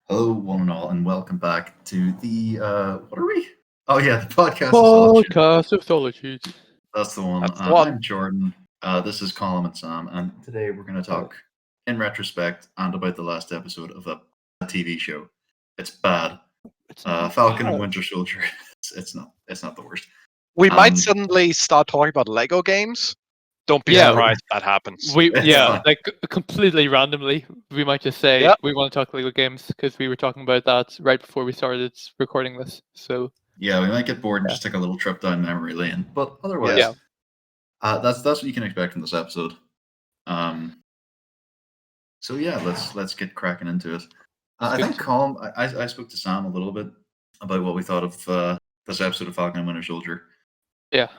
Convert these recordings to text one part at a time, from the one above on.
Hello, one and all, and welcome back to the what are we? Oh yeah, the podcast of Solitude. Podcast of Solitude. That's the one. That's the one. I'm Jordan. This is Colm and Sam, and today we're going to talk in retrospect and about the last episode of a TV show. It's bad. Falcon and Winter Soldier. It's not the worst. We Um, might suddenly start talking about Lego games. Don't be Yeah. surprised if that happens. It's fine. Like completely randomly, we might just say Yep. we want to talk Lego games because we were talking about that right before we started recording this. So Yeah, we might get bored and just take a little trip down memory lane, but otherwise, Yeah. that's what you can expect from this episode. So yeah, let's get cracking into it. I Good. think Colm, I spoke to Sam a little bit about what we thought of this episode of Falcon Winter Soldier. Yeah.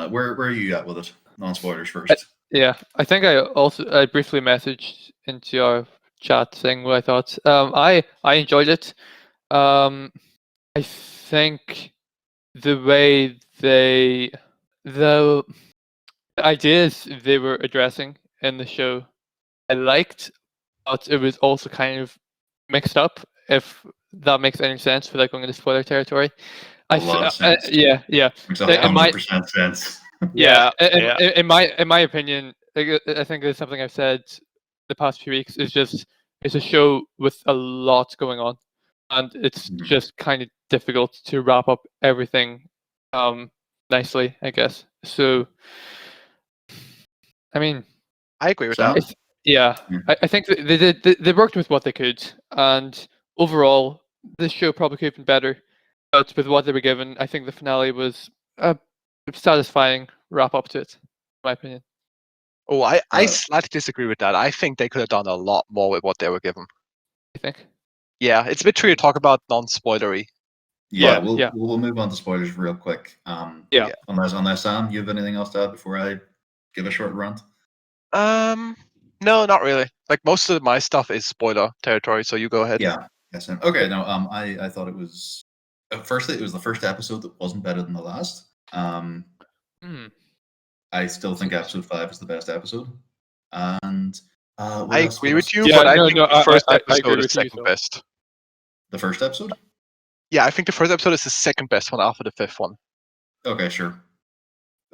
Where are you at with it? Non-spoilers first. yeah, I think I briefly messaged into our chat saying what I thought. I enjoyed it. I think the way the ideas they were addressing in the show I liked, but it was also kind of mixed up, if that makes any sense without going into spoiler territory. A lot of sense. Yeah. Makes it might- 100% sense. Yeah. In my opinion, I think it's something I've said the past few weeks. Is just it's a show with a lot going on, and it's Mhm. just kind of difficult to wrap up everything nicely, I guess. So, I mean, I agree with Sam? that. yeah, Yeah. I think they worked with what they could, and overall, this show probably could have been better. But with what they were given, I think the finale was a satisfying wrap up to it, in my opinion. Oh, I Uh, slightly disagree with that. I think they could have done a lot more with what they were given. I think. Yeah, it's a bit tricky to talk about non-spoilery. Yeah, Yeah. we'll move on to spoilers real quick. Yeah. Unless Sam, you have anything else to add before I give a short rant? No, not really. Like most of my stuff is spoiler territory, so you go ahead. Yeah. Yes. Okay. No. I thought it was. Firstly, it was the first episode that wasn't better than the last. Hmm. I still think episode 5 is the best episode. And what I else- agree what with else- you, Yeah, but I no, think no, the first I agree episode with is you, second so. best. The first episode? Yeah, I think the first episode is the second best one after the fifth one. Okay, sure.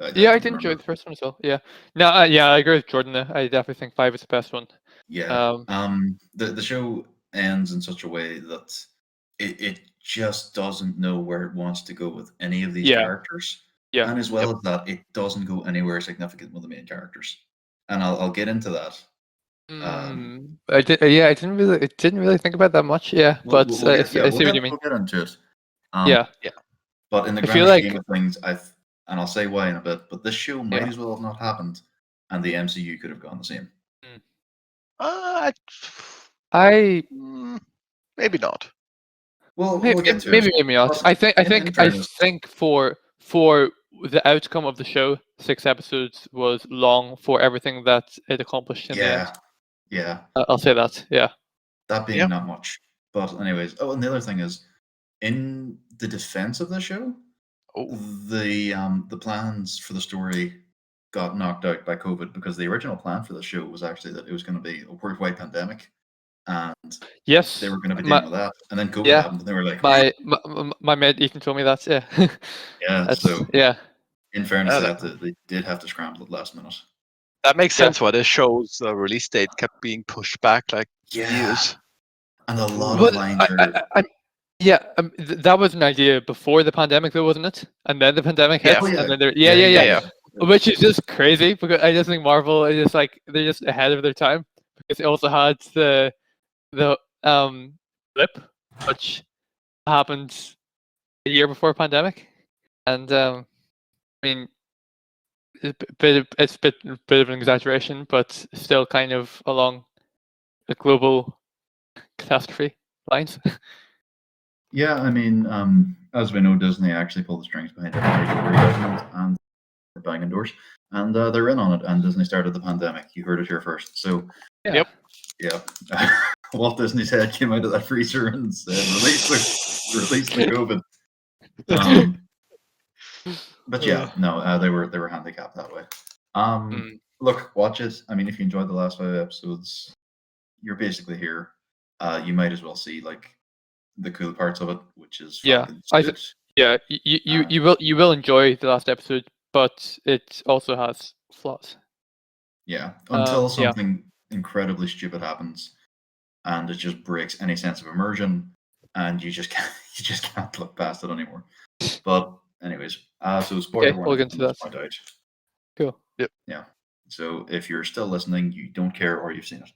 Yeah, I didn't did enjoy remember. the first one as well. Yeah. No, yeah, I agree with Jordan. I definitely think 5 is the best one. Yeah. The show ends in such a way that it just doesn't know where it wants to go with any of these Yeah. characters. Yeah. And as well as that, it doesn't go anywhere significant with the main characters. And I'll get into that. I didn't really think about that much. Yeah, We'll- but we'll get- I see what you mean. We'll get into it. Yeah. But in the I grand feel like- scheme of things, and I'll say why in a bit, but this show might Yeah. as well have not happened, and the MCU could have gone the same. Maybe not. Well, Maybe, we'll get to maybe, it. maybe not. Plus, I think in fairness- for the outcome of the show, 6 episodes was long for everything that it accomplished in the end. Yeah. I'll say that. Yeah. That being Yeah. not much. But anyways, and the other thing is, in the defense of the show, Oh, the plans for the story got knocked out by COVID because the original plan for the show was actually that it was going to be a worldwide pandemic, and Yes. they were going to be My- dealing with that. And then COVID Yeah. happened, and they were like, My mate Ethan told me that. Yeah. yeah. That's, So yeah. in fairness, Yeah, they did have to scramble at last minute. that makes Yeah. sense why the show's release date kept being pushed back like years. And a lot But of lines are. that was an idea before the pandemic, though, wasn't it? And then the pandemic Yeah. hits, Oh, yeah. and then yeah. which is just crazy because I just think Marvel is just like they're just ahead of their time because they also had the blip, which happened a year before pandemic, and I mean it's a bit of an exaggeration, but still kind of along the global catastrophe lines. Yeah, I mean, as we know, Disney actually pulled the strings behind everything, and they're banging doors, and they're in on it. And Disney started the pandemic. You heard it here first. So, Yeah. Yep. yeah, Walt Disney's head came out of that freezer and said, "Release the COVID." But yeah, no, they were handicapped that way. Look, watch it. I mean, if you enjoyed the last 5 episodes, you're basically here. You might as well see like the cool parts of it, which is Yeah, Falcon's I suit. Yeah, you will enjoy the last episode, but it also has flaws. Yeah, until Yeah. something incredibly stupid happens, and it just breaks any sense of immersion, and you just can't look past it anymore. But anyways, so spoiler Okay, we'll warning get from into this that. point out. Cool. Yeah. So if you're still listening, you don't care or you've seen it.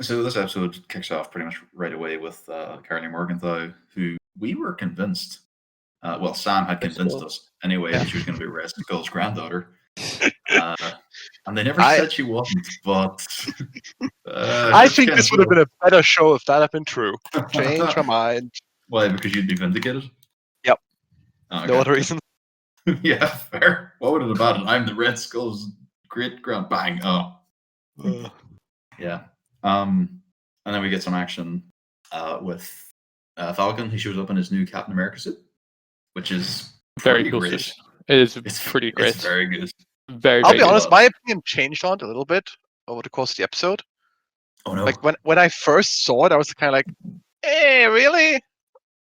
So this episode kicks off pretty much right away with Carly Morgenthau, who we were convinced. Well, Sam had convinced us anyway that she was going to be Red Skull's granddaughter, and they never said she wasn't. But I think this would have been a better show if that had been true. Change my mind. Why? Because you'd be vindicated. Yep. Okay. No other reason. Yeah, fair. What would it have been? I'm the Red Skull's great grand. Bang. Oh. Yeah. And then we get some action with Falcon. He shows up in his new Captain America suit, which is very cool great. suit. It's pretty great. It's very good. I'll be honest, my opinion changed on it a little bit over the course of the episode. Oh no! Like when I first saw it, I was kind of like, "Hey, really?"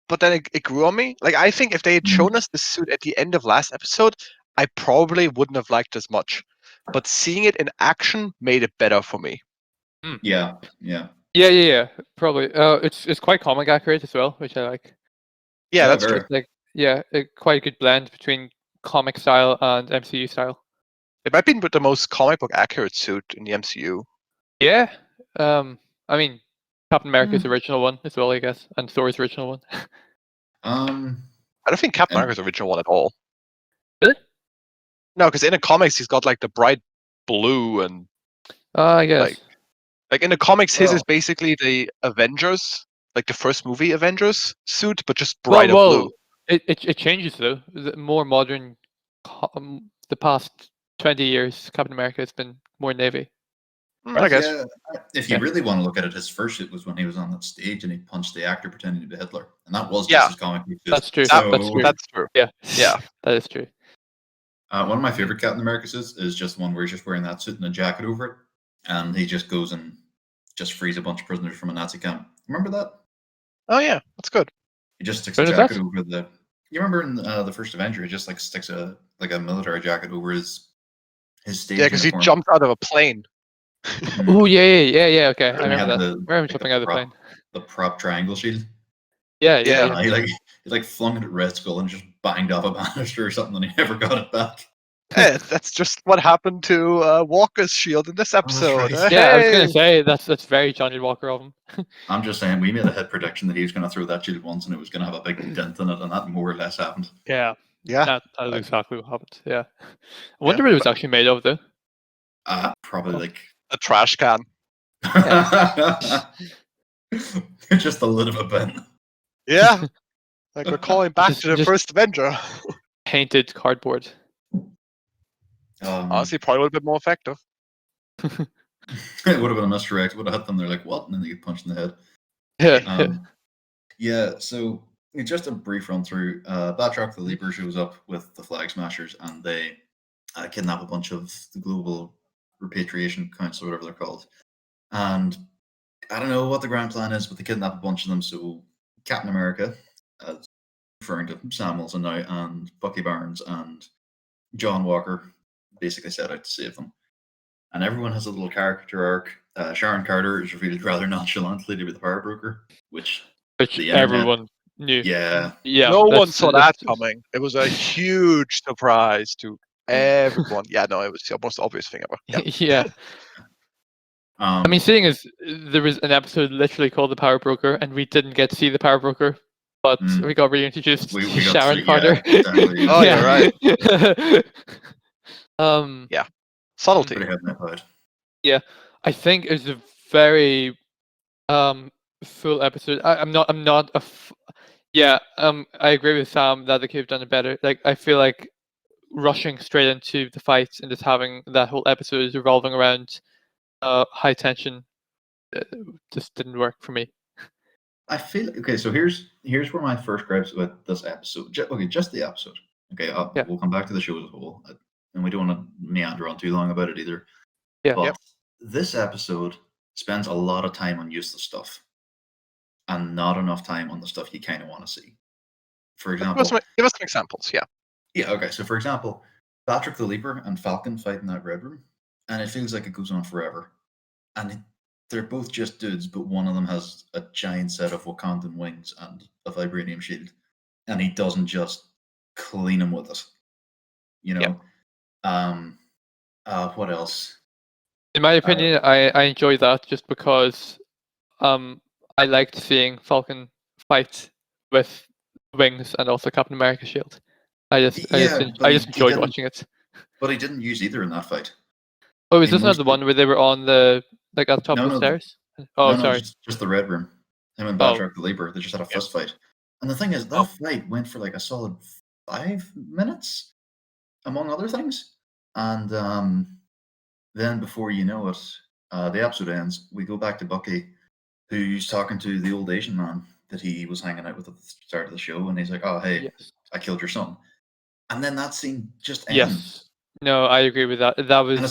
But then it grew on me. Like I think if they had shown us the suit at the end of last episode, I probably wouldn't have liked it as much. But seeing it in action made it better for me. Yeah. Probably. It's quite comic accurate as well, which I like. Yeah, that's very. true. Quite a good blend between comic style and MCU style. It might be the most comic book accurate suit in the MCU. Yeah. I mean, Captain America's original one as well, I guess, and Thor's original one. I don't think Captain America's original one at all. Really? No, because in the comics he's got like the bright blue and. I guess. Like in the comics, his is basically the Avengers, like the first movie Avengers suit, but just brighter blue. It changes though. The more modern, the past 20 years, Captain America has been more navy. I guess. Yeah, if you really want to look at it, his first suit was when he was on that stage and he punched the actor pretending to be Hitler, and that was just his comic book suit. That's true. That's true. Yeah, that is true. One of my favorite Captain America suits is just one where he's just wearing that suit and a jacket over it, and he just goes and just frees a bunch of prisoners from a Nazi camp. Remember that? Oh yeah, that's good. He just sticks a jacket over the. You remember in the first Avenger, he just like sticks a military jacket over his stage. Yeah, because he jumped out of a plane. Oh yeah. Okay, I remember that. Where am jumping out of the plane? The prop triangle shield. Yeah. He like flung it at Red Skull and just banged off a banister or something, and he never got it back. Hey, that's just what happened to Walker's shield in this episode. Right. Yeah, I was gonna say that's very Johnny Walker of him. I'm just saying, we made a hit prediction that he was going to throw that shield once, and it was going to have a big dent in it, and that more or less happened. Yeah. That is exactly what happened. Yeah. I wonder what it was actually made of, though. Probably like a trash can. Just a lid of a bin. Yeah. Like we're calling back to the first Avenger. Painted cardboard. Honestly, probably would have been more effective. It would have been a misdirect. Would have hit them. They're like, "What?" And then they get punched in the head. Yeah. So just a brief run through. Batroc the Leaper shows up with the Flag Smashers, and they kidnap a bunch of the Global Repatriation Council, whatever they're called. And I don't know what the grand plan is, but they kidnap a bunch of them. So Captain America, referring to Sam Wilson now, and Bucky Barnes and John Walker, basically set out to save them. And everyone has a little character arc. Sharon Carter is revealed rather nonchalantly to be the power broker, which everyone knew. Yeah. No one saw that coming. It was a huge surprise to everyone. Yeah, no, it was the most obvious thing ever. Yeah. I mean, seeing as there was an episode literally called The Power Broker, and we didn't get to see the Power Broker, but we got reintroduced to Sharon Carter. Yeah, exactly. Oh, you're right. Yeah. Subtlety. Yeah, I think it's a very full episode. I'm not a. I agree with Sam that they could have done it better. Like, I feel like rushing straight into the fights and just having that whole episode revolving around high tension just didn't work for me. I feel okay. So here's where my first gripes with this episode. Just the episode. Okay, we'll come back to the show as a whole, and we don't want to meander on too long about it either. Yeah. But this episode spends a lot of time on useless stuff. and not enough time on the stuff you kind of want to see. For Give example, us some examples. Yeah. yeah, okay. So for example, Patrick the Leaper and Falcon fight in that red room, and it feels like it goes on forever. And they're both just dudes, but one of them has a giant set of Wakandan wings and a vibranium shield, and he doesn't just clean him with it. You know. What else? In my opinion, I enjoy that just because I liked seeing Falcon fight with wings and also Captain America's shield. I just enjoyed watching it. But he didn't use either in that fight. Oh, was this not the one where they were on the at the top of the stairs? Oh, sorry. Just the red room. Him and Patrick the Leaper, they just had a fist fight. And the thing is, that fight went for like a solid 5 minutes, among other things. And then before you know it, the episode ends. We go back to Bucky, who's talking to the old Asian man that he was hanging out with at the start of the show, and he's like, "Oh, hey, I killed your son." And then that scene just ends. Yes. No, I agree with that. That was the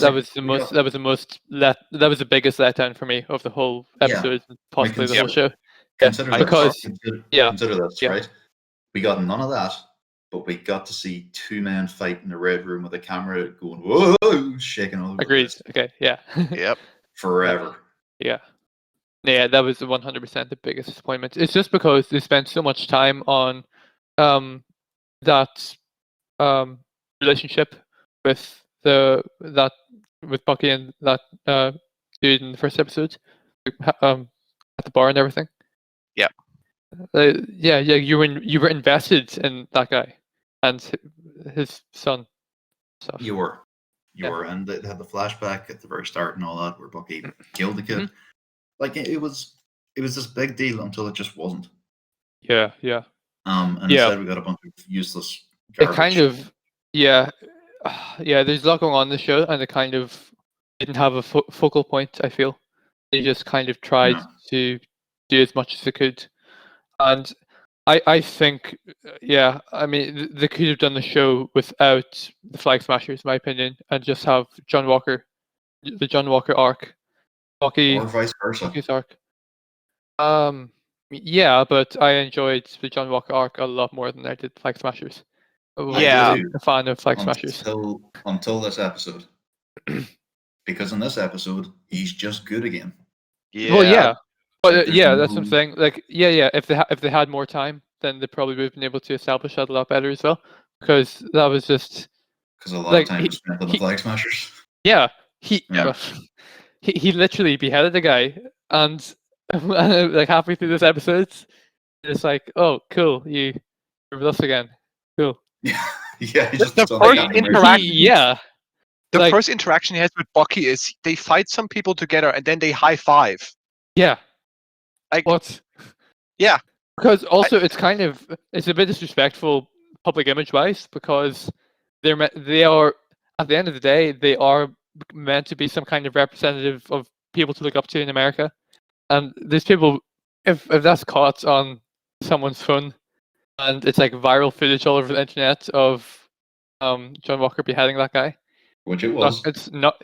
biggest letdown for me of the whole episode, possibly the whole show. Consider this, right? We got none of that, but we got to see 2 men fight in a red room with a camera going, whoa, shaking all over. Agreed. Okay, yeah. Yep. Forever. Yeah. Yeah, that was 100% the biggest disappointment. It's just because they spent so much time on that relationship with with Bucky and that dude in the first episode, at the bar and everything. Yeah. You were invested in that guy and his son. Stuff. You were, and they had the flashback at the very start and all that, where Bucky killed the kid. Mm-hmm. Like it was this big deal until it just wasn't. Yeah. And instead we got a bunch of useless garbage. It kind of, there's a lot going on in the show, and it kind of didn't have a focal point, I feel. They just kind of tried to do as much as they could. And I think, I mean, they could have done the show without the Flag Smashers, in my opinion, and just have the John Walker arc. Bucky, or vice versa. Bucky's arc. Yeah, but I enjoyed the John Walker arc a lot more than I did Flag Smashers. I'm a fan of Flag Smashers. Until this episode. Because in this episode, he's just good again. Yeah. Well, yeah. But that's what I'm saying. Like, if they had more time, then they probably would have been able to establish that a lot better as well. Because that was just... Because a lot of time was spent on the Flag Smashers. Yeah. He literally beheaded the guy, and like halfway through this episode, it's like, oh, cool, you're with us again. Cool. Yeah, just the first interaction. The like, first interaction he has with Bucky is they fight some people together and then they high five. Yeah. Like what? Yeah. Because also it's a bit disrespectful public image wise, because they are at the end of the day they are meant to be some kind of representative of people to look up to in America, and these people, if that's caught on someone's phone and it's like viral footage all over the internet of John Walker beheading that guy, which it was, it's not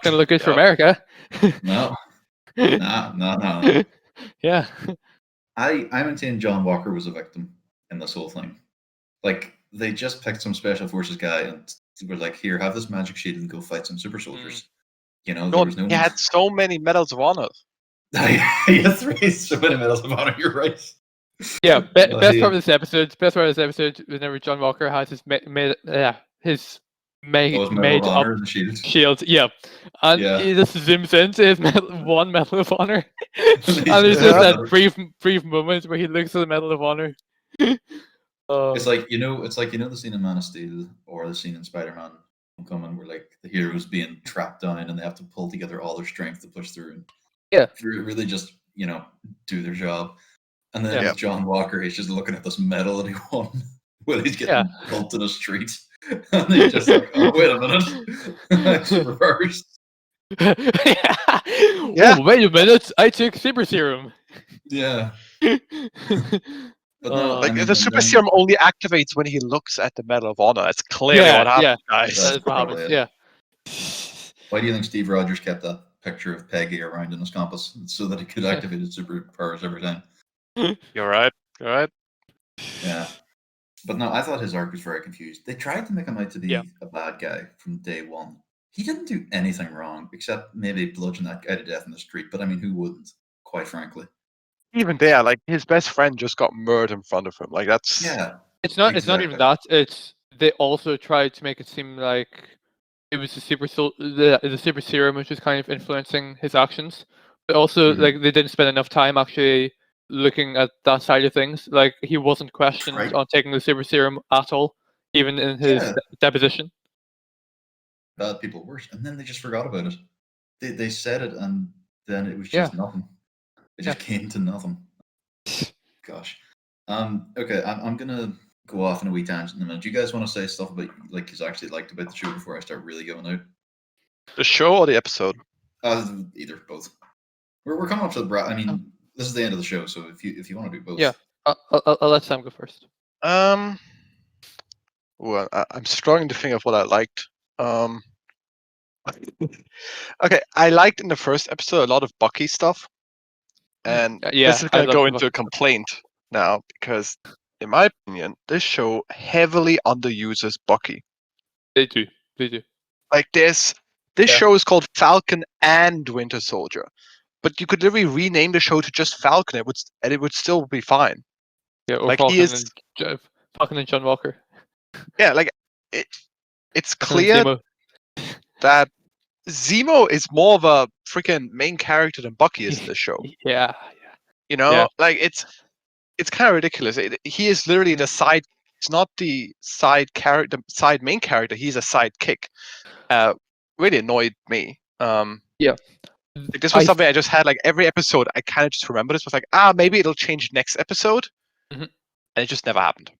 going to look good for America. No. Yeah, I maintain John Walker was a victim in this whole thing. Like, they just picked some special forces guy and were like, here, have this magic shield and go fight some super soldiers. You know, there was no... He had so many medals of honor. He had so many medals of honor, you're right. Yeah, best part of this episode was whenever John Walker has his made up shield. Yeah. And he just zooms into his one Medal of Honor. And there's just that brief moment where he looks at the Medal of Honor. It's like the scene in Man of Steel or the scene in Spider-Man Homecoming where like the hero's being trapped down and they have to pull together all their strength to push through and really just, do their job. And then with John Walker, he's just looking at this medal that he won when he's getting pulled in the street. And he's just like, oh, wait a minute. It's reversed. Oh, wait a minute. I took super serum. Yeah. But no, the super serum only activates when he looks at the Medal of Honor. That's clearly what happened, guys. That is what happens, yeah. Why do you think Steve Rogers kept that? picture of Peggy around in his compass so that he could activate his superpowers every time. You're right. You're right. Yeah. But no, I thought his arc was very confused. They tried to make him out to be Yeah. a bad guy from day one. He didn't do anything wrong except maybe bludgeon that guy to death in the street. But I mean, who wouldn't? Quite frankly. Even there, like his best friend just got murdered in front of him. Like that's Yeah. It's not even Exactly. that. It's they also tried to make it seem like it was the super serum which was kind of influencing his actions. But also Mhm. like they didn't spend enough time actually looking at that side of things. Like he wasn't questioned Right. on taking the super serum at all, even in his Yeah. deposition. Bad people worse. And then they just forgot about it. They said it and then it was Yeah. just nothing. It just came to nothing. Gosh. Okay, I'm gonna go off in a wee tangent in a minute. Do you guys want to say stuff about like you actually liked about the show before I start really going out? the show or the episode. Either, both. We're coming up to the I mean, this is the end of the show, so if you want to do both. Yeah. I'll let Sam go first. Well, I'm struggling to think of what I liked. Okay, I liked in the first episode a lot of Bucky stuff, and Yeah, this is I going to love go the into a complaint now because, in my opinion, this show heavily underuses Bucky. They do. Like this Yeah. show is called Falcon and Winter Soldier, but you could literally rename the show to just Falcon. It would still be fine. Yeah, or Like Falcon he is, Falcon and John Walker. yeah. Like it's Falcon and clear Zemo. that Zemo is more of a freaking main character than Bucky is in the show. Yeah. You know, Yeah. like it's kind of ridiculous. He is literally the side. It's not the side character, side main character. He's a sidekick. Really annoyed me. Yeah. Like, this was something I just had like every episode. I kind of just remember this was like, maybe it'll change next episode, Mhm. and it just never happened.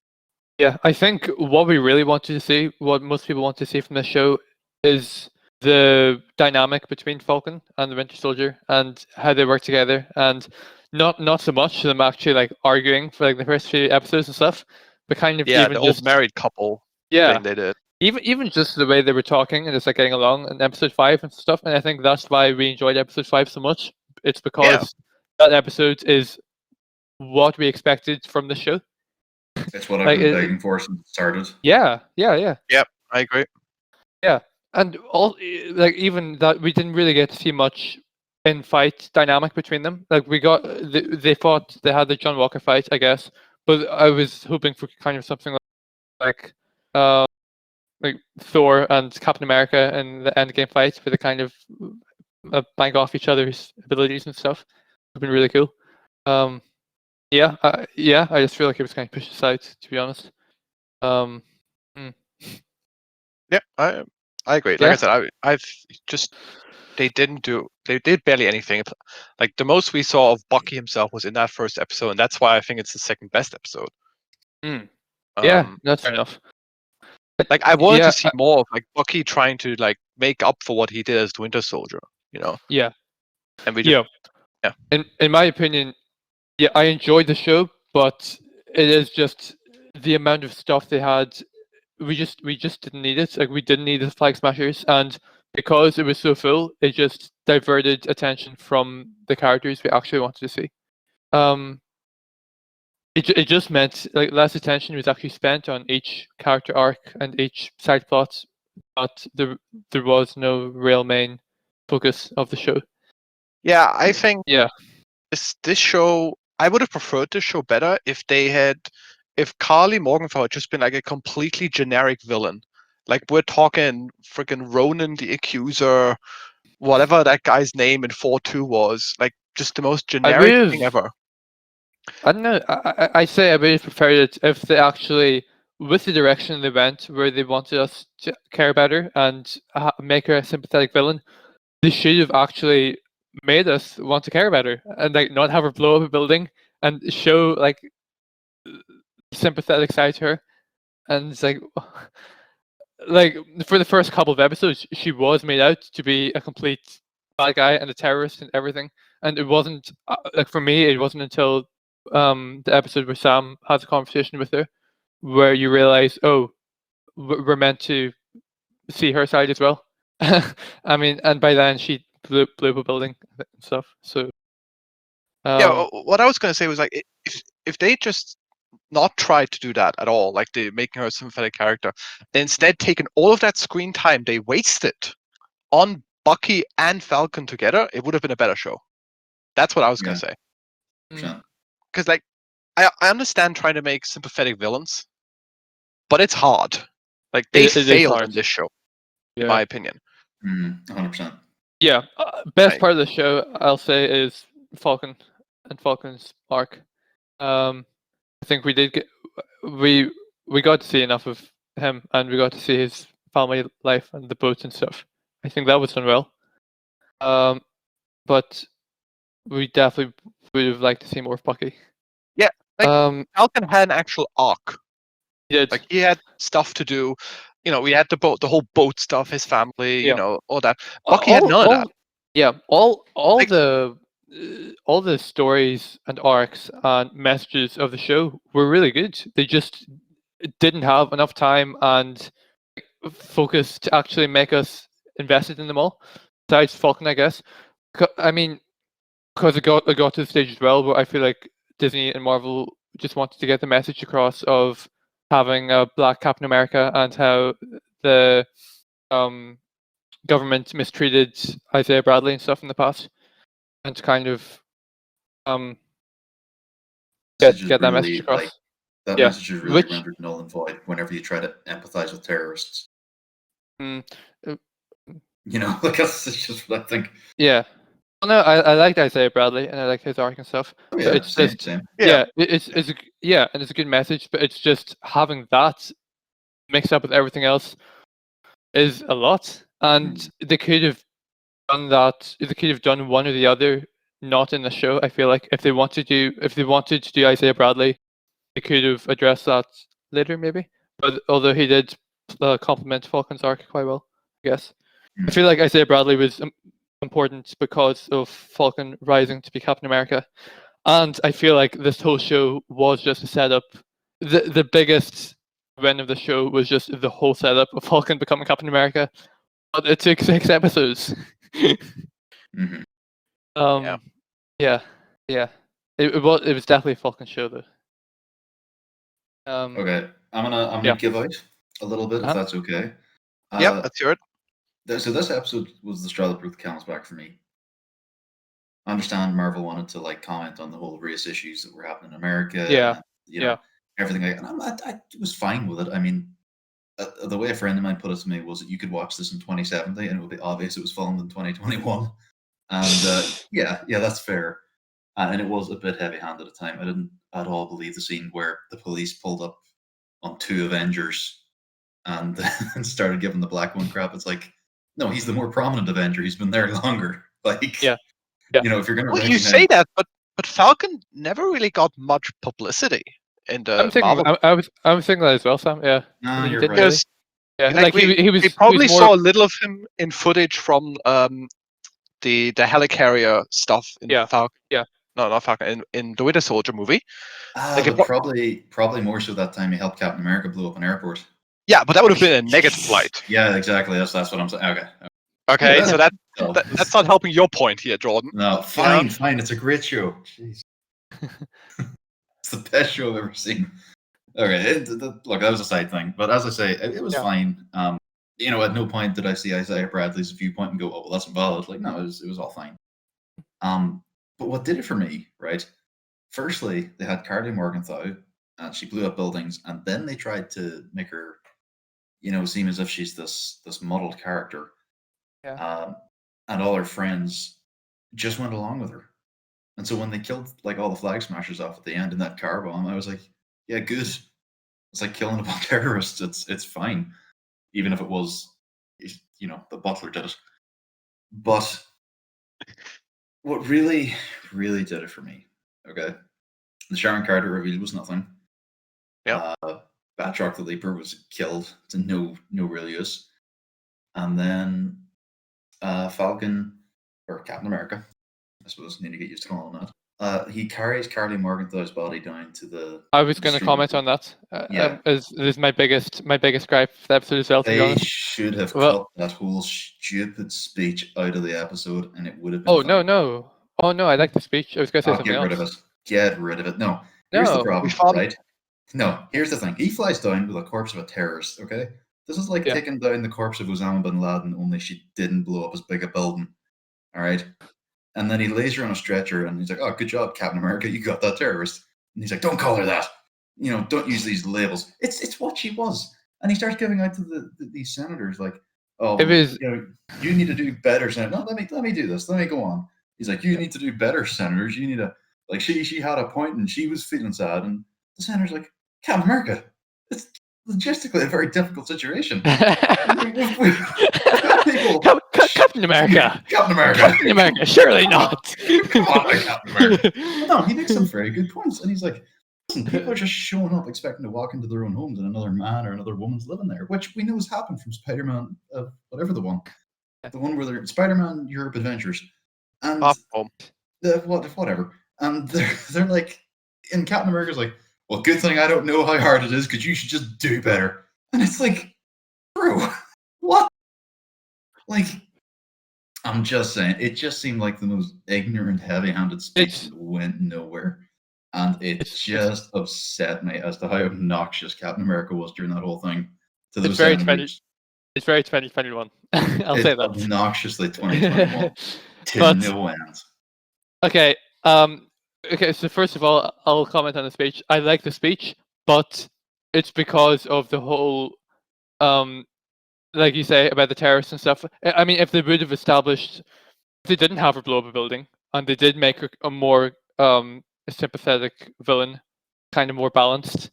Yeah, I think what we really wanted to see, what most people want to see from this show, is the dynamic between Falcon and the Winter Soldier and how they work together, and not so much them actually like arguing for like the first few episodes and stuff, but kind of Yeah, even the just old married couple yeah, thing they did. even just the way they were talking and just like getting along in episode 5 and stuff, and I think that's why we enjoyed episode 5 so much. It's because that episode is what we expected from the show. It's what I've Like, been begging for since it started. Yeah. Yep, I agree. Yeah, and all like even that we didn't really get to see much in fight dynamic between them. Like we got they fought, they had the John Walker fight, I guess, but I was hoping for kind of something like Thor and Captain America in the Endgame fight, where they kind of bang off each other's abilities and stuff. It's been really cool. Yeah, I just feel like it was kind of pushed aside, to be honest. Yeah, I agree. Like I said, I've just they did barely anything. Like the most we saw of Bucky himself was in that first episode, and that's why I think it's the second best episode. Yeah, that's fair enough. Like I wanted to see more of like Bucky trying to like make up for what he did as the Winter Soldier, you know? Yeah. And we just, yeah. In my opinion, yeah, I enjoyed the show, but it is just the amount of stuff they had. We just didn't need it. Like we didn't need the Flag Smashers, and because it was so full, it just diverted attention from the characters we actually wanted to see. It just meant like less attention was actually spent on each character arc and each side plot, but there was no real main focus of the show. Yeah, I think Yeah. This show, I would have preferred this show better if Carly Morgenthau had just been like a completely generic villain. Like we're talking freaking Ronan the Accuser, whatever that guy's name in 4-2 was, like just the most generic thing ever. I don't know. I say I really preferred it if they actually, with the direction they went, where they wanted us to care about her and make her a sympathetic villain, they should have actually made us want to care about her and like not have her blow up a building and show like sympathetic side to her. And it's like for the first couple of episodes, she was made out to be a complete bad guy and a terrorist and everything. And it wasn't like for me, it wasn't until the episode where Sam has a conversation with her where you realize, oh, we're meant to see her side as well. I mean, and by then she blew up a building and stuff. So Yeah, what I was going to say was like if they just not tried to do that at all, like they making her a sympathetic character, instead taken all of that screen time they wasted on Bucky and Falcon together, it would have been a better show. That's what I was going to say. Because like I understand trying to make sympathetic villains, but it's hard. Like they failed in this show, in my opinion. 100%. Yeah, best part of the show, I'll say, is Falcon and Falcon's arc. I think we did we got to see enough of him, and we got to see his family life and the boats and stuff. I think that was done well. But we definitely would have liked to see more of Bucky. Yeah, like Falcon had an actual arc. He did. Like he had stuff to do. You know, we had the whole boat stuff, his family, you know, all that. Bucky had none of that. Yeah, all the stories and arcs and messages of the show were really good. They just didn't have enough time and focus to actually make us invested in them all. Besides Falcon, I guess. I mean, because it got to the stage as well where I feel like Disney and Marvel just wanted to get the message across of having a black Captain America and how the government mistreated Isaiah Bradley and stuff in the past, and to kind of get that message across. Like, that message is really rendered null and void whenever you try to empathize with terrorists. You know, like that's just what I think. Yeah. Well, no, I liked Isaiah Bradley and I like his arc and stuff. Oh, yeah, but it's same. and it's a good message, but it's just having that mixed up with everything else is a lot. And they could have done that. They could have done one or the other, not in the show. I feel like if they wanted to do Isaiah Bradley, they could have addressed that later, maybe. But although he did complement Falcon's arc quite well, I guess. I feel like Isaiah Bradley was important because of Falcon rising to be Captain America, and I feel like this whole show was just a setup. The biggest win of the show was just the whole setup of Falcon becoming Captain America. But it took 6 episodes. Yeah. It was definitely a Falcon show though. Okay, I'm gonna give out a little bit if that's okay. Let's hear it. So this episode was the straw that broke the camel's back for me. I understand Marvel wanted to like comment on the whole race issues that were happening in America. Yeah. And, you know, everything like that. And I was fine with it. I mean, the way a friend of mine put it to me was that you could watch this in 2070 and it would be obvious it was filmed in 2021. And yeah, that's fair. And it was a bit heavy-handed at the time. I didn't at all believe the scene where the police pulled up on 2 Avengers and started giving the black one crap. It's like, no, he's the more prominent Avenger. He's been there longer. Like, you know, if you're going to you say that, but Falcon never really got much publicity in the Marvel. I'm thinking that as well, Sam. Yeah. No, you're right. Because like we probably saw a little of him in footage from the helicarrier stuff in Falcon. Yeah. No, not Falcon. In the Winter Soldier movie. Probably more so that time he helped Captain America blow up an airport. Yeah, but that would have been a negative light. Yeah, exactly. That's what I'm saying. Okay, so that's not helping your point here, Jordan. No, fine. It's a great show. Jeez. It's the best show I've ever seen. Okay, look, that was a side thing, but as I say, it was fine. You know, at no point did I see Isaiah Bradley's viewpoint and go, "Oh, well, that's invalid." Like, no, it was all fine. But what did it for me, right? Firstly, they had Carly Morgenthau, and she blew up buildings, and then they tried to make her, you know, seem as if she's this muddled character. Yeah. And all her friends just went along with her. And so when they killed like all the flag smashers off at the end in that car bomb, I was like, yeah, good. It's like killing a bunch of terrorists. It's fine. Even if it was, you know, the butler did it. But what really, really did it for me, okay, the Sharon Carter reveal was nothing. Yeah. Batroc the Leaper was killed to no real use. And then Falcon, or Captain America, I suppose, need to get used to calling him he carries Carly Morgenthau's body down to the. I was going to street. comment on that. Yeah. Is my biggest gripe for the episode as well. To be They honest, should have Well- cut that whole stupid speech out of the episode, and it would have been. oh fine. no! Oh no! I like the speech. I was going to say something Get else. rid of it. Get rid of it. No. Here's the No. problem, We found- right? No. Here's the thing. He flies down with a corpse of a terrorist. Okay. This is like Yeah. taking down the corpse of Osama bin Laden, only she didn't blow up as big a building. All right. And then he lays her on a stretcher, and he's like, "Oh, good job, Captain America. You got that terrorist." And he's like, "Don't call her that. Don't use these labels. It's what she was." And he starts giving out to these senators like, "Oh, It was- you need to do better, Senator. No, let me do this. Let me go on." He's like, "You need to do better, senators. You need to like." She had a point, and she was feeling sad, and the senator's like, "Captain America, it's logistically a very difficult situation." People- Captain America. Captain America. Captain America. Surely not. Come on, Captain America. No, he makes some very good points, and he's like, "Listen, people are just showing up expecting to walk into their own homes and another man or another woman's living there," which we know has happened from Spider-Man, whatever the one where they're Spider-Man Europe Adventures, and whatever, and they're like, and Captain America's like, "Well, good thing I don't know how hard it is, because you should just do better," and it's like, bro, what? Like, I'm just saying, it just seemed like the most ignorant, heavy-handed speech that went nowhere. And it just upset me as to how obnoxious Captain America was during that whole thing. To those It's very senators. It's very 2021. I'll say that. Obnoxiously 2021 to But- no end. Okay. Okay. So first of all, I'll comment on the speech. I like the speech, but it's because of the whole, like you say about the terrorists and stuff. I mean, if they would have established, if they didn't have her blow up a building and they did make her a more a sympathetic villain, kind of more balanced,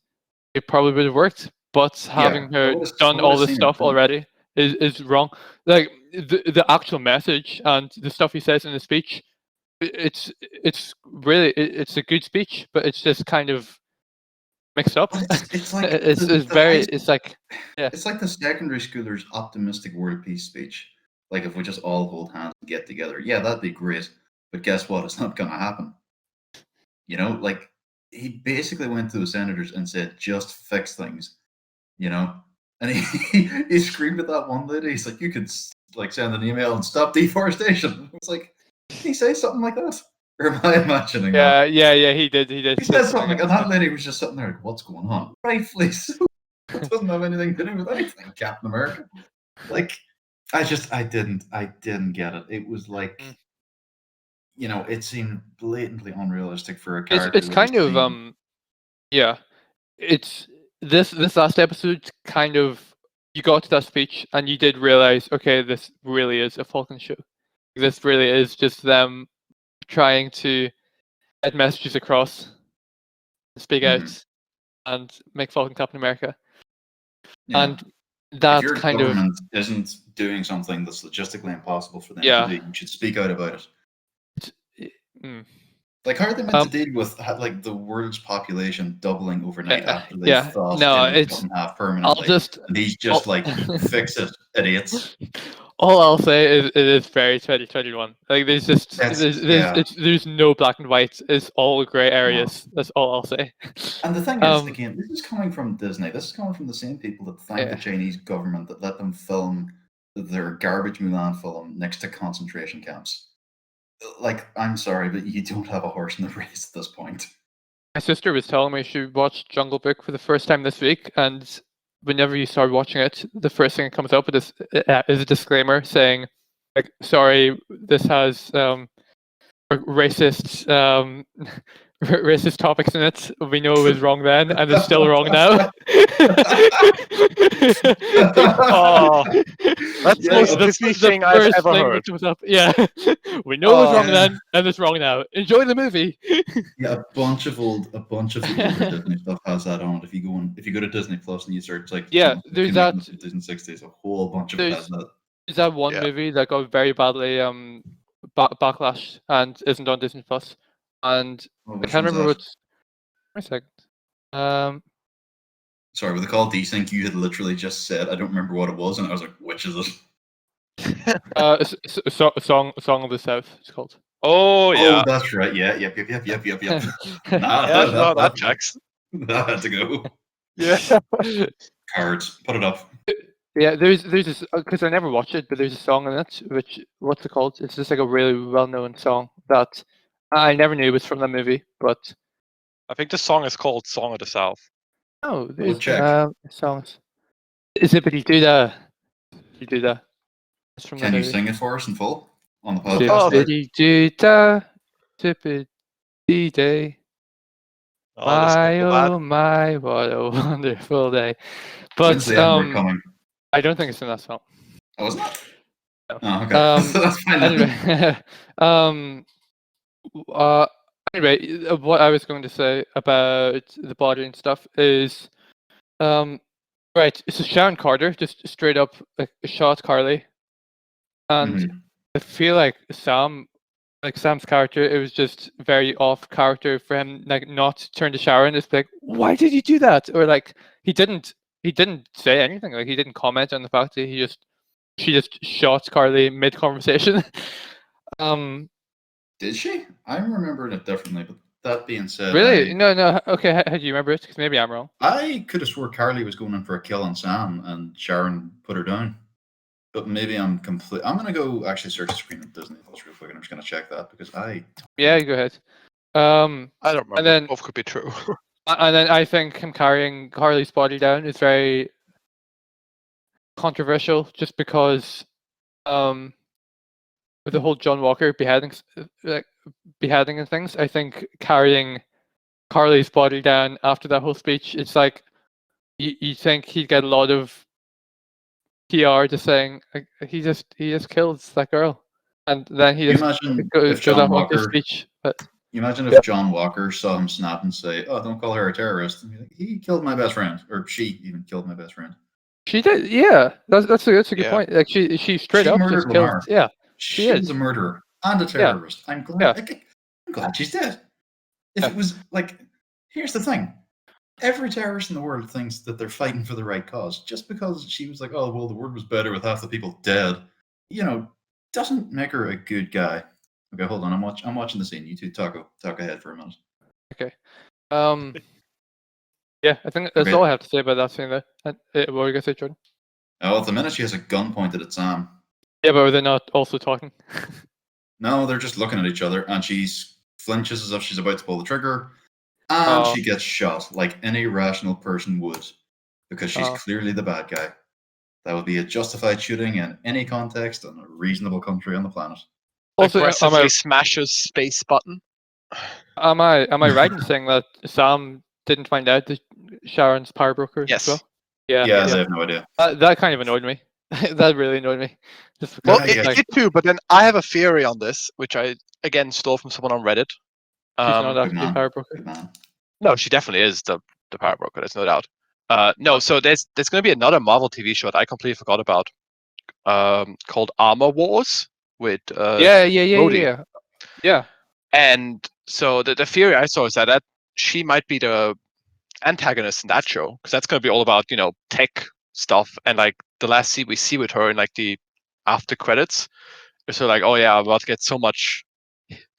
it probably would have worked. But having her done all this stuff already is wrong. Like the actual message and the stuff he says in the speech, it's really it's a good speech, but it's just kind of mixed up. It's like it's like it's like the secondary schoolers' optimistic world peace speech. Like, if we just all hold hands and get together, yeah, that'd be great. But guess what? It's not gonna happen. Like, he basically went to the senators and said, "Just fix things," and he screamed at that one lady. He's like, "You could like send an email and stop deforestation." It's like, did he say something like that? Or am I imagining that? Yeah, he did. He said something like, and that lady was just sitting there like, "What's going on?" Rightfully so. It doesn't have anything to do with anything, Captain America. Like, I didn't get it. It was like, it seemed blatantly unrealistic for a character. It's kind of yeah. It's this last episode kind of, you got to that speech and you did realize, okay, this really is a Falcon show. This really is just them trying to get messages across, speak out, and make Falcon Captain America. Yeah. And that if your kind of government isn't doing something that's logistically impossible for them Yeah. to do, you should speak out about it. mm, Like, how are they meant to deal with like the world's population doubling overnight after they yeah. thought No, it it's- was cut in half permanently? And he's just like, "Fix it, idiots." all I'll say is it is very 2021. Like, there's just That's- there's no black and white. It's all grey areas. That's all I'll say. And the thing is, again, this is coming from Disney. This is coming from the same people that thank the Chinese government that let them film their garbage Mulan film next to concentration camps. Like, I'm sorry, but you don't have a horse in the race at this point. My sister was telling me she watched Jungle Book for the first time this week, and whenever you start watching it, the first thing that comes up is a disclaimer saying, like, "Sorry, this has racist racist topics in it. We know it was wrong then, and it's still wrong now." Oh, that's the most Disney thing I've first ever thing heard. that comes up. Yeah, we know it was wrong then, and it's wrong now. Enjoy the movie. Yeah, a bunch of older Disney stuff has that on. If you go to Disney Plus and you search like there's that 2060s, a whole bunch of it has that. Is that one movie that got very badly backlash and isn't on Disney Plus? And I can't remember what's. Wait a second. Sorry, with the call desync, you had literally just said, "I don't remember what it was," and I was like, "Which is it?" Song of the South. It's called. Oh yeah. Oh, that's right. Yeah. Yep. Yeah, that checks. That had to go. Yeah. Cards. Put it up. Yeah, there's this because I never watched it, but there's a song in it which what's it called? It's just like a really well-known song that I never knew was from that movie, but I think the song is called "Song of the South." oh, there's check. songs. Is it? But you do that. You do that. It's from Can the you movie. sing it for us in full on the podcast? Zippity doo da, zippity day. Oh, this is gonna My go bad. oh my, what a wonderful day. When's But the Embark coming? I don't think it's in that song. Oh, isn't it? No. Oh, okay. That's fine then. Anyway, anyway, what I was going to say about the body and stuff is, right. So Sharon Carter just straight up like shot Carly, and Mhm. I feel like Sam's character, it was just very off character for him, like not to turn to Sharon. It's like, why did you do that? Or like he didn't say anything. Like he didn't comment on the fact that she just shot Carly mid conversation. Did she? I'm remembering it differently, but that being said, Really? No. Okay, how do you remember it? Because maybe I'm wrong. I could have swore Carly was going in for a kill on Sam and Sharon put her down. But maybe I'm complete. I'm gonna go actually search the screen of Disney Plus real quick, and I'm just gonna check that because Yeah, you go ahead. I don't remember. And then Both could be true. I think him carrying Carly's body down is very controversial, just because with the whole John Walker beheading and things. I think carrying Carly's body down after that whole speech, it's like you think he'd get a lot of PR just saying like, he just killed that girl, and then he you just imagine goes if John off on his Walker. speech. But You imagine if John Walker saw him snap and say, "Oh, don't call her a terrorist." And be like, he killed my best friend, or she even killed my best friend. she did, yeah. That's a good Yeah. point. Like she straight She up murdered just killed. Lamar. Yeah, She was a murderer and a terrorist. I'm glad. Yeah. I'm glad she's dead. If Yeah. it was like, here's the thing: every terrorist in the world thinks that they're fighting for the right cause. Just because she was like, "Oh, well, the world was better with half the people dead," doesn't make her a good guy. Okay, hold on. I'm watching the scene. You two talk ahead for a minute. Okay. Yeah, I think that's Okay. all I have to say about that scene there. What were you gonna say, Jordan? Oh, at the minute she has a gun pointed at Sam. Yeah, but were they not also talking? No, they're just looking at each other, and she flinches as if she's about to pull the trigger, and she gets shot like any rational person would, because she's clearly the bad guy. That would be a justified shooting in any context in a reasonable country on the planet. Also, aggressively smashes space button. Am I right in saying that Sam didn't find out that Sharon's power broker Yes. as well? Yeah. I have no idea. That kind of annoyed me. That really annoyed me. Just because, Well, it did too, but then I have a theory on this, which I again stole from someone on Reddit. she's not actually a power broker. Good man. No, she definitely is the power broker. There's no doubt. No, so there's going to be another Marvel TV show that I completely forgot about, called Armor Wars with Rhodey. Yeah. And so the theory I saw is that she might be the antagonist in that show, because that's going to be all about tech stuff, and like the last scene we see with her in like the after credits, so like, oh yeah, I'm about to get so much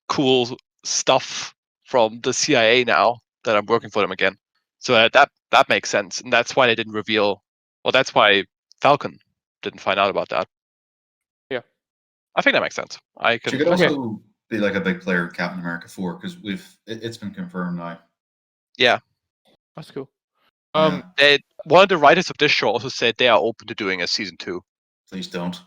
cool stuff from the CIA now that I'm working for them again. So that makes sense, and that's why they didn't reveal. Well, that's why Falcon didn't find out about that. Yeah, I think that makes sense. She could also be like a big player in Captain America 4, because it's been confirmed now. Yeah, that's cool. One of the writers of this show also said they are open to doing a season 2. Please don't.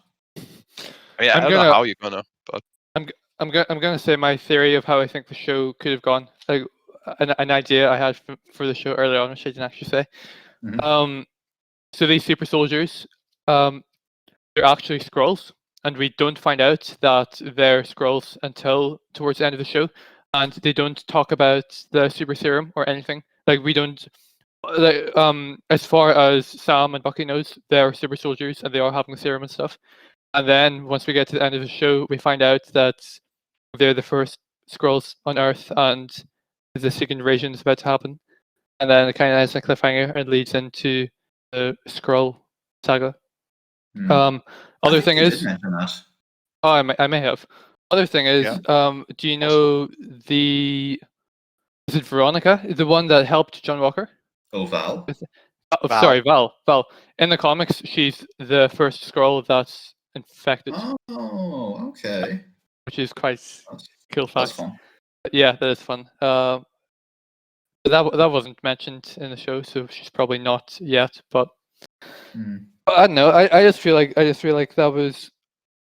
Yeah, I don't know how you're gonna, but I'm gonna say my theory of how I think the show could have gone. Like an idea I had for the show earlier on, which I didn't actually say. Mm-hmm. So these super soldiers, they're actually Skrulls, and we don't find out that they're Skrulls until towards the end of the show, and they don't talk about the super serum or anything. Like we don't. Like, as far as Sam and Bucky knows, they're super soldiers and they are having the serum and stuff. And then once we get to the end of the show, we find out that they're the first Skrulls on Earth, and the second invasion is about to happen. And then it kind of ends a cliffhanger and leads into the Skrull saga. Other thing is, I I may have. Other thing is, do you know is it Veronica? The one that helped John Walker? Oh, Val. Oh, Val. sorry, Val. Val. In the comics, she's the first Skrull that's infected, Oh, okay. which is quite cool That's fact. fun. Yeah, that is fun. That wasn't mentioned in the show, so she's probably not yet. But I don't know. I just feel like that was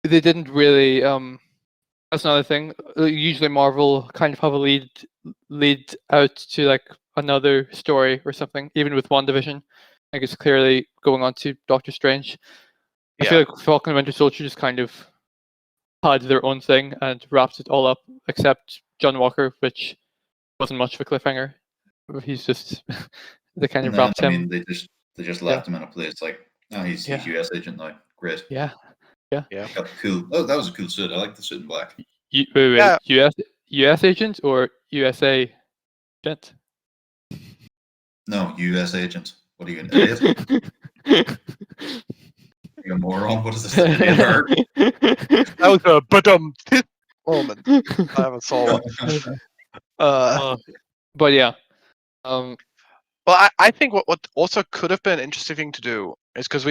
they didn't really. That's another thing. Usually Marvel kind of have a lead out to like another story or something. Even with WandaVision, like it's clearly going on to Doctor Strange. I feel like Falcon Winter Soldier just kind of had their own thing and wrapped it all up, except John Walker, which wasn't much of a cliffhanger. He's just they kind And of then, wrapped I him. mean, they just left him in a place like, he's US agent now. Great. Yeah. Got the cool. Oh, that was a cool suit. I like the suit in black. Wait. US agent or USA agent? No, US agent. What are you, an idiot? You a moron? What is this? An idiot bird? That was a moment. I haven't saw one. But yeah. Well, I think what also could have been an interesting thing to do is because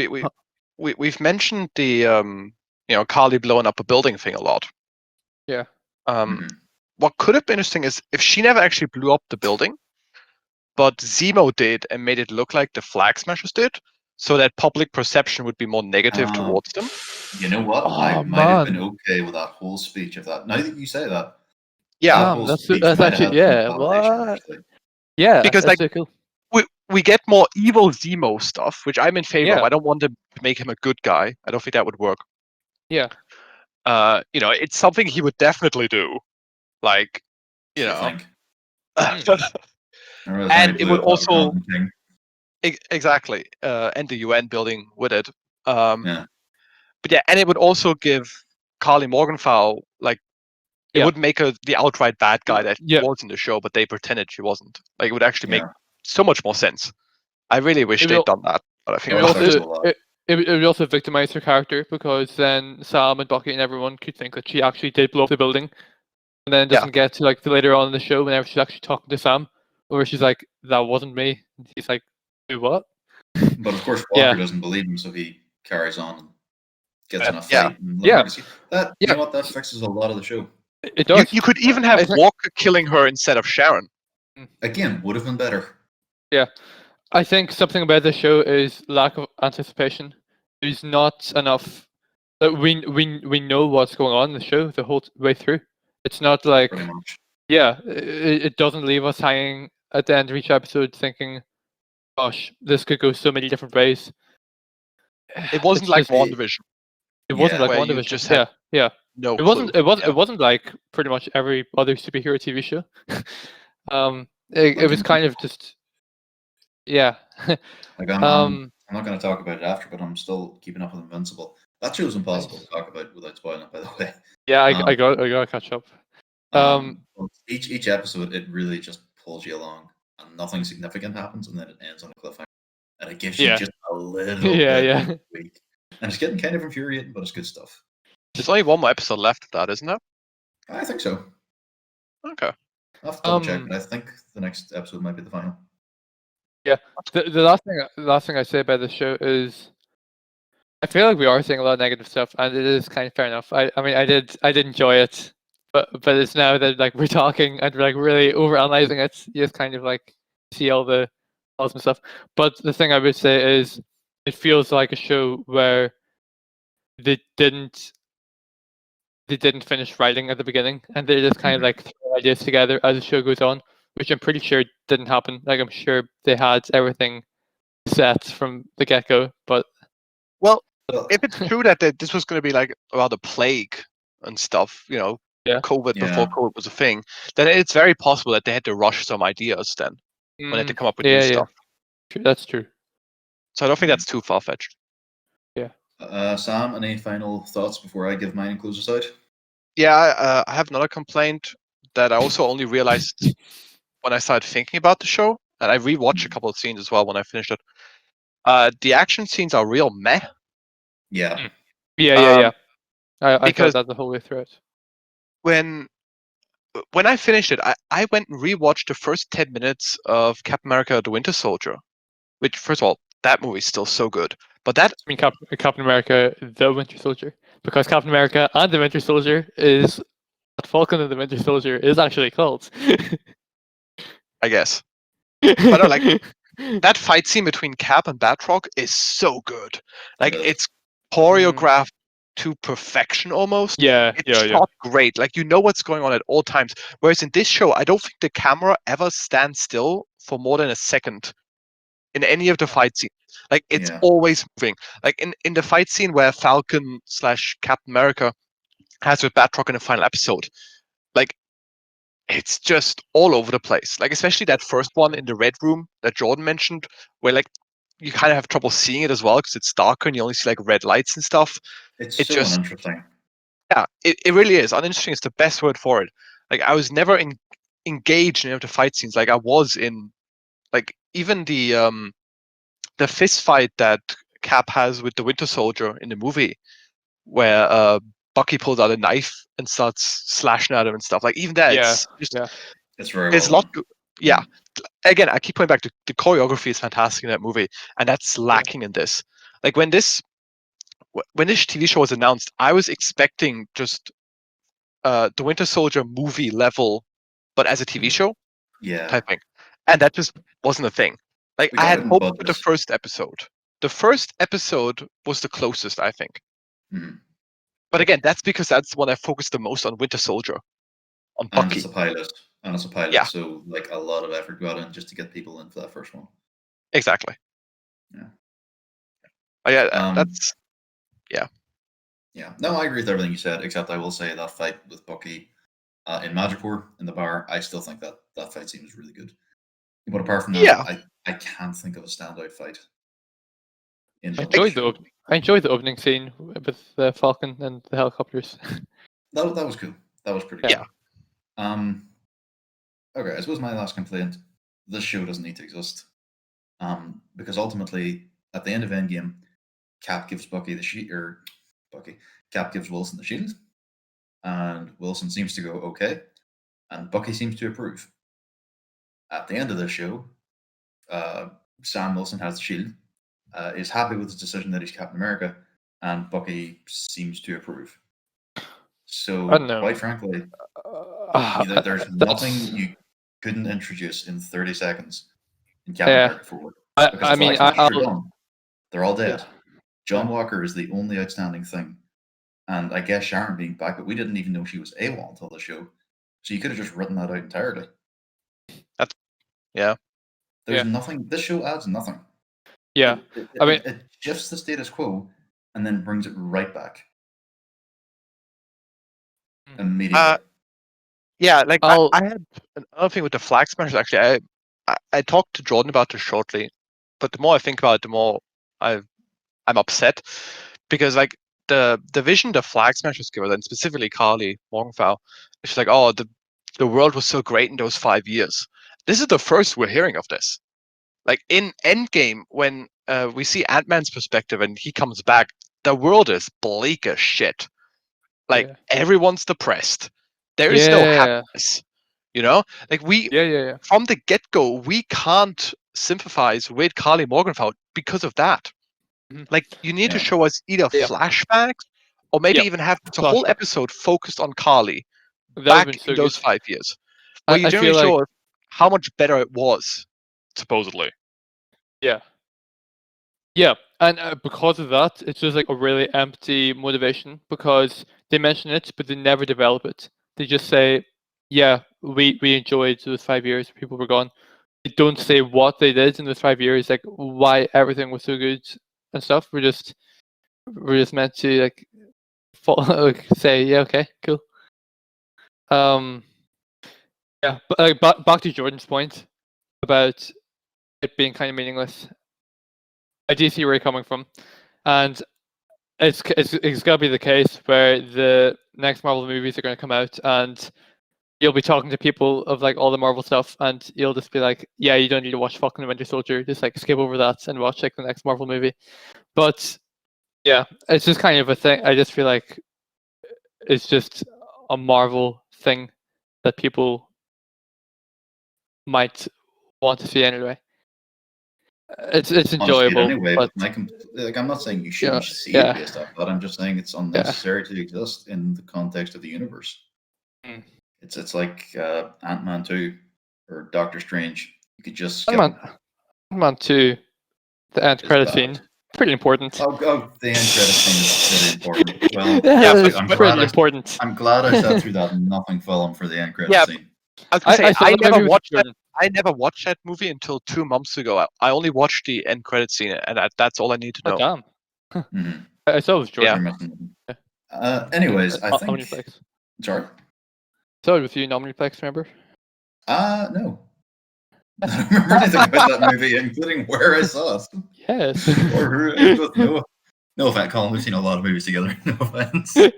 we've mentioned the Carly blowing up a building thing a lot. Yeah. What could have been interesting is if she never actually blew up the building, but Zemo did and made it look like the Flag Smashers did, so that public perception would be more negative towards them. You know what? I might have been okay with that whole speech. Now that you say that, that's actually what? Yeah, because that's so cool. We get more evil Zemo stuff, which I'm in favor of. I don't want to make him a good guy. I don't think that would work. Yeah. It's something he would definitely do. Like, think. And it would also exactly and the UN building with it. But yeah, and it would also give Carly Morgenthau it would make her the outright bad guy that was in the show, but they pretended she wasn't. Like it would actually make so much more sense. I really wish they'd done that, but I think it would also victimize her character because then Sam and Bucky and everyone could think that she actually did blow up the building, and then it doesn't get to like later on in the show whenever she's actually talking to Sam, where she's like, "That wasn't me." And he's like, "Do what?" But of course, Walker doesn't believe him, so he carries on and gets in a fight. You know what? That fixes a lot of the show. It does. You could even have Walker killing her instead of Sharon. Again, would have been better. Yeah. I think something about the show is lack of anticipation. There's not enough. We know what's going on in the show the whole way through. It's not like it doesn't leave us hanging at the end of each episode thinking, "Gosh, this could go so many different ways." It wasn't like WandaVision. It wasn't like WandaVision. Just had no. It wasn't like pretty much every other superhero TV show. It was kind of just. Yeah. Like I'm not going to talk about it after, but I'm still keeping up with Invincible. That show's impossible to talk about without spoiling it, by the way. Yeah, I got to catch up. Each episode, it really just pulls you along, and nothing significant happens, and then it ends on a cliffhanger, and it gives you just a little bit week. And it's getting kind of infuriating, but it's good stuff. There's only one more episode left of that, isn't there? I think so. Okay. I'll have to double check, but I think the next episode might be the final. Yeah, the last thing I say about the show is, I feel like we are seeing a lot of negative stuff, and it is kind of fair enough. I mean, I did enjoy it, but it's now that like we're talking and we're like really overanalyzing it, you just kind of like see all the awesome stuff. But the thing I would say is, it feels like a show where they didn't finish writing at the beginning, and they just kind of like throw ideas together as the show goes on, which I'm pretty sure didn't happen. Like I'm sure they had everything set from the get-go, but if it's true that this was going to be like about a plague and stuff, COVID before COVID was a thing, then it's very possible that they had to rush some ideas then when they had to come up with new stuff. That's true. So I don't think that's too far-fetched. Yeah. Sam, any final thoughts before I give mine and close us out? Yeah, I have another complaint that I also only realized when I started thinking about the show, and I rewatched a couple of scenes as well when I finished it. The action scenes are real meh. Yeah. Yeah. I thought that the whole way through it. when I finished it, I went and rewatched the first 10 minutes of Captain America: The Winter Soldier, which, first of all, that movie's still so good. But that, I mean, Captain America: The Winter Soldier, because Captain America and the Winter Soldier is what Falcon and the Winter Soldier is actually called. I guess. But no, like that fight scene between Cap and Batroc is so good. Like it's choreographed to perfection almost. It's shot great. Like you know what's going on at all times. Whereas in this show, I don't think the camera ever stands still for more than a second in any of the fight scenes. Like it's always moving. Like in the fight scene where Falcon / Captain America has with Batroc in the final episode, like it's just all over the place. Like especially that first one in the red room that Jordan mentioned, where like you kind of have trouble seeing it as well because it's darker and you only see like red lights and stuff. It's so uninteresting. Yeah, it really is. Uninteresting is the best word for it. Like I was never engaged in any of the fight scenes. Like I was in, like even the fist fight that Cap has with the Winter Soldier in the movie, where Bucky pulls out a knife and starts slashing at him and stuff. Like even that, it's just it's very there's well a lot. Yeah, again, I keep pointing back to the choreography is fantastic in that movie, and that's lacking in this. Like when this TV show was announced, I was expecting just the Winter Soldier movie level, but as a TV show type thing, and that just wasn't a thing. Like I had hoped with the first episode. The first episode was the closest, I think. Mhm. But again, that's because that's when I focused the most on Winter Soldier, on Bucky. And it's a pilot, so like a lot of effort got in just to get people in for that first one. Exactly. Yeah. That's Yeah. No, I agree with everything you said, except I will say that fight with Bucky in Magicor in the bar, I still think that fight scene was really good. But apart from that, I can't think of a standout fight. I enjoyed the opening scene with the Falcon and the helicopters. That was cool. That was pretty cool. Okay, I suppose my last complaint: this show doesn't need to exist. Because ultimately, at the end of Endgame, Cap gives Bucky the shield, or Cap gives Wilson the shield, and Wilson seems to go okay, and Bucky seems to approve. At the end of the show, Sam Wilson has the shield, is happy with his decision that he's Captain America, and Bucky seems to approve. So, quite frankly, there's nothing you couldn't introduce in 30 seconds in Captain America 4. Because they're all dead. John Walker is the only outstanding thing. And I guess Sharon being back, but we didn't even know she was AWOL until the show. So you could have just written that out entirely. There's nothing. This show adds nothing. Yeah. It shifts the status quo and then brings it right back. Immediately. Like I had another thing with the Flag Smashers. Actually, I talked to Jordan about this shortly, but the more I think about it, the more I'm upset because like the vision the Flag Smashers give us, and specifically Carly Morgenthau, she's like, oh, the world was so great in those 5 years. This is the first we're hearing of this. Like in Endgame, when we see Ant-Man's perspective and he comes back, the world is bleak as shit. Like everyone's depressed. There is no happiness. You know, like from the get-go, we can't sympathize with Carly Morgenthau because of that. Mm-hmm. Like you need to show us either flashbacks or maybe even have the whole episode focused on Carly back in those 5 years, where you generally show us how much better it was, supposedly. Yeah, and because of that, it's just like a really empty motivation because they mention it, but they never develop it. They just say, yeah, we enjoyed those 5 years, people were gone. They don't say what they did in those 5 years, like why everything was so good and stuff. We're just meant to like say, yeah, okay, cool. Yeah, but like back to Jordan's point about it being kind of meaningless. I do see where you're coming from, and it's gonna be the case where the next Marvel movies are gonna come out, and you'll be talking to people of like all the Marvel stuff, and you'll just be like, "Yeah, you don't need to watch Falcon Winter Soldier. Just like skip over that and watch like the next Marvel movie." But yeah, it's just kind of a thing. I just feel like it's just a Marvel thing that people might want to see anyway. It's enjoyable, anyway, but I'm not saying you shouldn't see yeah. it based off that. I'm just saying it's unnecessary to exist in the context of the universe. Mm. It's like Ant-Man 2 or Doctor Strange. You could just skip Ant-Man 2, the end It's credit bad. scene, pretty important. Oh, the end credit scene is very important. Well, it's I'm pretty glad important. I'm glad I sat through that nothing film for the end credit Yeah. scene. I was gonna say, thought I the never movie was watched that. important. I never watched that movie until 2 months ago. I only watched the end credit scene, and that's all I need to Oh, know. damn. Mm-hmm. I saw it was Yeah. Jordan. Anyways, I think. Omniplex. Sorry. Saw it with you in Omniplex, remember? No. I don't remember anything about that movie, including where I saw it. Yes. Or who it was. No offense, Colin. We've seen a lot of movies together. No offense. But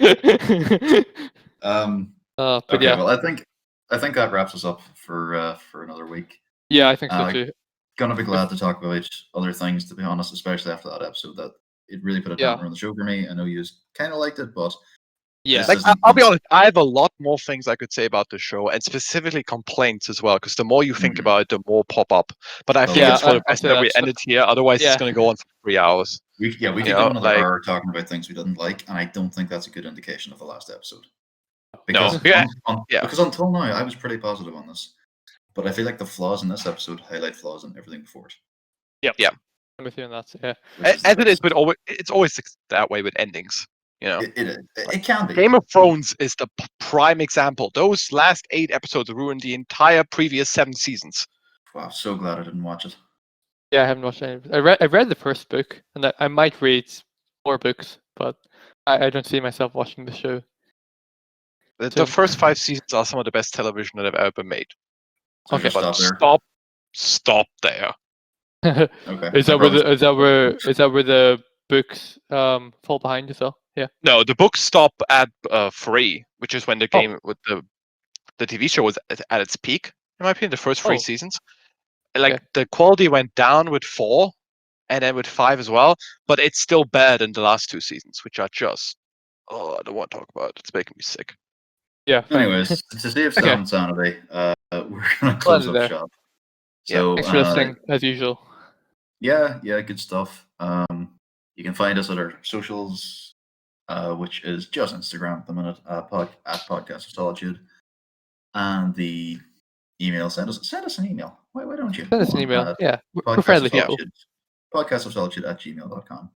Okay, yeah. well, I think that wraps us up for another week. Yeah, I think so too. Gonna be glad to talk about other things, to be honest, especially after that episode. That it really put a damper on the show for me. I know you kind of liked it, but yeah, Like, I'll be honest, I have a lot more things I could say about the show, and specifically complaints as well, because the more you think about it, the more pop up. But I think it's for the best that we end it here, otherwise it's going to go on for 3 hours. We could do another hour talking about things we didn't like, and I don't think that's a good indication of the last episode. Because, because until now, I was pretty positive on this. But I feel like the flaws in this episode highlight flaws in everything before it. Yeah. I'm with you on that. Yeah. As it is, but it's always that way with endings. You know, it can be. Game of Thrones is the prime example. Those last 8 episodes ruined the entire previous 7 seasons. Wow, so glad I didn't watch it. Yeah, I haven't watched any. I read the first book, and I might read more books, but I don't see myself watching the show. The first 5 seasons are some of the best television that have ever been made. So okay, but stop there. Okay. Is that where the books fall behind as well? Yeah. No, the books stop at 3, which is when the game with the TV show was at its peak. In my opinion, the first 3 seasons. Like the quality went down with 4, and then with 5 as well. But it's still bad in the last 2 seasons, which are just I don't want to talk about. It's making me sick. Yeah. Anyways, to save some sanity, we're gonna close up shop. So thanks for listening as usual. Yeah, good stuff. You can find us at our socials, which is just Instagram at the minute, at Podcast of Solitude, and the email. Send us an email. Why don't you? Send us an email. We're friendly people. Podcastofsolitude@gmail.com.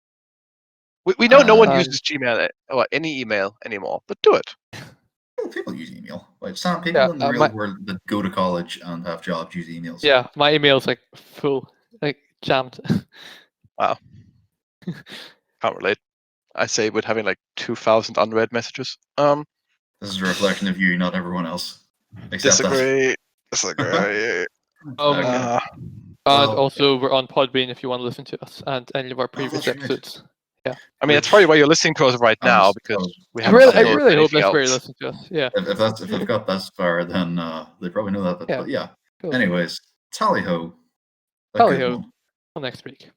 We know no one uses Gmail or any email anymore, but do it. People use email. Like some people in the real world that go to college and have jobs use emails. Yeah, my email's like full, like jammed. Wow. Can't relate. I say with having like 2,000 unread messages. This is a reflection of you, not everyone else. Disagree. And also, we're on Podbean if you want to listen to us and any of our previous episodes. Yeah. I mean, that's probably why you're listening to us right now, because we have. I really hope that's where you listen to us. Yeah. If they've got that far, then they probably know that. But yeah. Cool. Anyways, tally ho. Tally ho. Till next week.